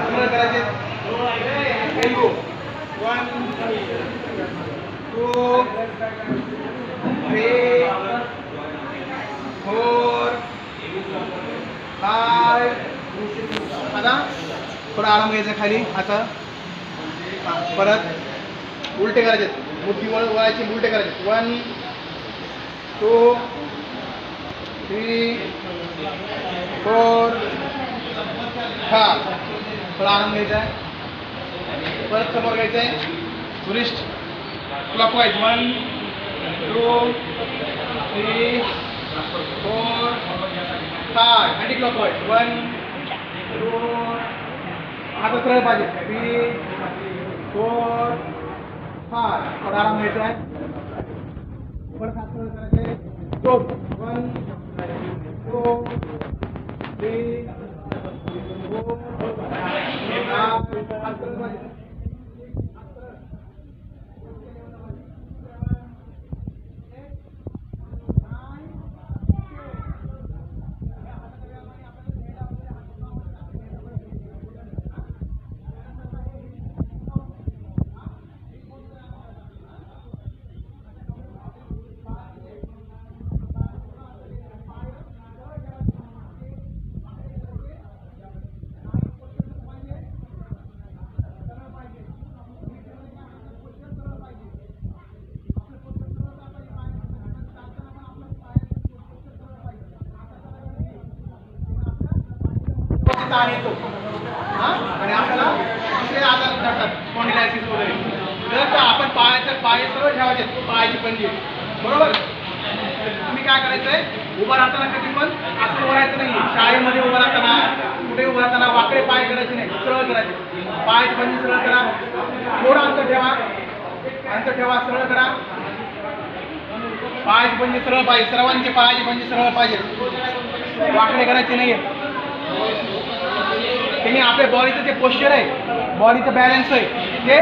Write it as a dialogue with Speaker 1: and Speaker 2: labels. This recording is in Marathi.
Speaker 1: सरळ करायचे. एल्बो 1 2 3 4 5. आता थोडा आराम घ्यायचा खाली. आता परत उलटे करायचे. मुठी वळायची, उलटे करायचे. 1 2 3 4 5. थोडा आराम घ्यायचा आहे. परत समोर घ्यायचं आहे. Wrist clockwise 1 2 3 4 5. Anti clockwise 1 2. आता सरळ पाहिजे. 3 4 5. थोडा आराम घ्यायचा आहे. परत हात सरळ करायचे. 1 2 3 4 5. ताण येतो आणि आपल्याला दुसरे आजार घडतात, स्पॉन्डिलायसिस वगैरे. जर आपण पाय सरळ ठेवायचे, पायाची पंजी बरोबर. तुम्ही काय करायचंय, उभं राहताना कधी पण असं उभं राहायचं नाही. शाळेमध्ये उभं राहताना, कुठे उभं राहताना वाकडे पाय करायचे नाही, सरळ करायचे. पायाची पंजी सरळ करा. थोडं अंतर ठेवा, सरळ करा. पायाची पंजी सरळ पाहिजे. सर्वांची पायाची पंजी सरळ पाहिजे, वाकडे करायचे नाहीये. त्यांनी आपल्या बॉडीचं जे पोश्चर आहे, बॉडीचं बॅलन्स आहे ते